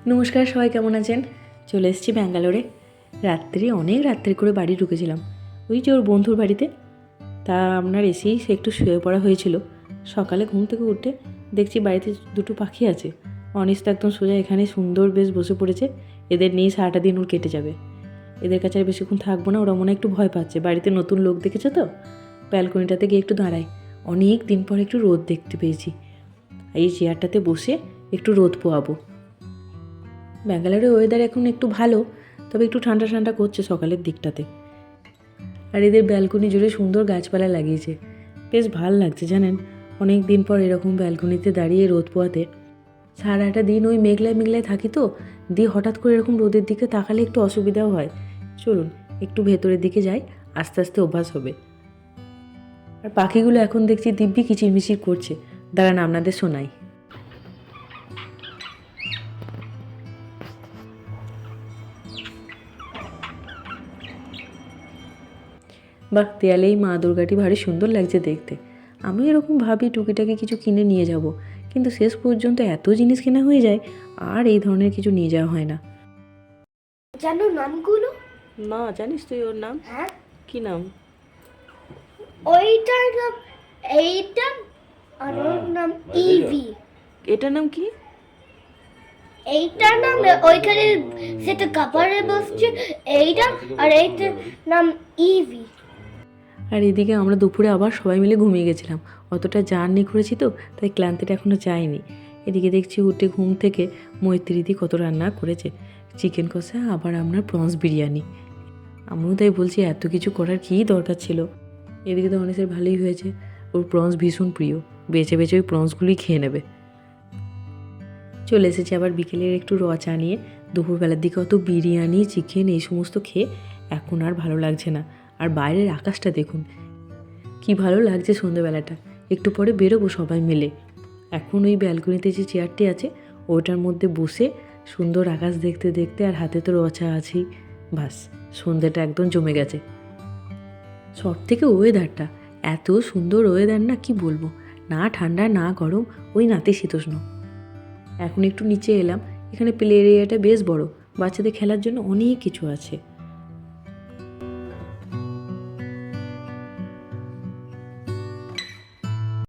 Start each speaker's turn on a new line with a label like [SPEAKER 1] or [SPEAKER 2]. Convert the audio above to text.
[SPEAKER 1] নমস্কার, সবাই কেমন আছেন? চলে এসেছি ব্যাঙ্গালোরে। অনেক রাত্রি করে বাড়ি ঢুকেছিলাম, ওই যে ওর বন্ধুর বাড়িতে। তা আপনার এসেই সে একটু শুয়ে পড়া হয়েছিল। সকালে ঘুম থেকে উঠে দেখছি বাড়িতে দুটো পাখি আছে। অনিস তো একদম সোজা এখানে সুন্দর বেশ বসে পড়েছে। এদের নিয়ে সারাটা দিন ওর কেটে যাবে। এদের কাছে আর বেশিক্ষণ থাকবো না, ওরা মনে হয় একটু ভয় পাচ্ছে। বাড়িতে নতুন লোক দেখেছে তো, ব্যালকনিটাতে গিয়ে একটু দাঁড়াই। অনেক দিন পর একটু রোদ দেখতে পেয়েছি, এই চেয়ারটাতে বসে একটু রোদ পোয়াবো। ব্যাঙ্গালোরের ওয়েদার এখন একটু ভালো, তবে একটু ঠান্ডা ঠান্ডা করছে সকালের দিকটাতে। আর এদের ব্যালকনি জুড়ে সুন্দর গাছপালা লাগিয়েছে, বেশ ভাল লাগছে জানেন। অনেক দিন পর এরকম ব্যালকনিতে দাঁড়িয়ে রোদ পোয়াতে। সারাটা দিন ওই মেঘলায় মেঘলায় থাকি তো, দিয়ে হঠাৎ করে এরকম রোদের দিকে তাকালে একটু অসুবিধাও হয়। চলুন একটু ভেতরের দিকে যাই, আস্তে আস্তে অভ্যাস হবে। আর পাখিগুলো এখন দেখছি দিব্যি কিচিরমিচির করছে। দাঁড়ান আপনাদের শোনাই। বাহ, দেয়ালেই মা দুর্গাটি ভারী সুন্দর লাগছে দেখতে। আমি এরকম ভাবি টুকিটাকি কিছু কিনে নিয়ে যাব, কিন্তু শেষ পর্যন্ত এত জিনিস কেনা হয়ে যায় আর এই ধরনের কিছু নিয়ে যাওয়া হয় না।
[SPEAKER 2] জানো নামগুলো?
[SPEAKER 1] না, জানিস তুই ওর নাম?
[SPEAKER 2] হ্যাঁ,
[SPEAKER 1] কি নাম?
[SPEAKER 2] ওইটার নাম এইটা, আর ওর নাম ইভি।
[SPEAKER 1] এটার নাম কি?
[SPEAKER 2] এইটার নাম ওইখানে সেটা কাপড়ে বসছে এইটা, আর এইটার নাম ইভি।
[SPEAKER 1] আর এদিকে আমরা দুপুরে আবার সবাই মিলে ঘুমিয়ে গেছিলাম। অতটা জার্নি করেছি তো, তাই ক্লান্তিটা এখনও যায়নি। এদিকে দেখছি উঠে ঘুম থেকে মৈত্রীদি কত রান্না করেছে। চিকেন কষা, আবার আপনার প্রন্স বিরিয়ানি। আমিও তাই বলছি এত কিছু করার কী দরকার ছিল। এদিকে তো অনেকের ভালোই হয়েছে, ওর প্রন্স ভীষণ প্রিয়, বেছে বেছে ওই প্রন্সগুলোই খেয়ে নেবে। চলে এসেছি আবার বিকেলের একটু র চা নিয়ে। দুপুরবেলার দিকে অত বিরিয়ানি চিকেন এই সমস্ত খেয়ে এখন আর ভালো লাগছে না। আর বাইরের আকাশটা দেখুন, কি ভালো লাগছে সন্ধ্যেবেলাটা। একটু পরে বেরোবো সবাই মিলে। এখন ওই ব্যালকনিতে যে চেয়ারটি আছে ওইটার মধ্যে বসে সুন্দর আকাশ দেখতে দেখতে, আর হাতে তো রচা আছেই, বাস সন্ধ্যেটা একদম জমে গেছে। সব থেকে ওয়েদারটা এত সুন্দর ওয়েদার, না কি বলবো, না ঠান্ডা না গরম, ওই নাতিশীতোষ্ণ। এখন একটু নিচে এলাম, এখানে প্লে এরিয়াটা বেশ বড়, বাচ্চাদের খেলার জন্য অনেক কিছু আছে।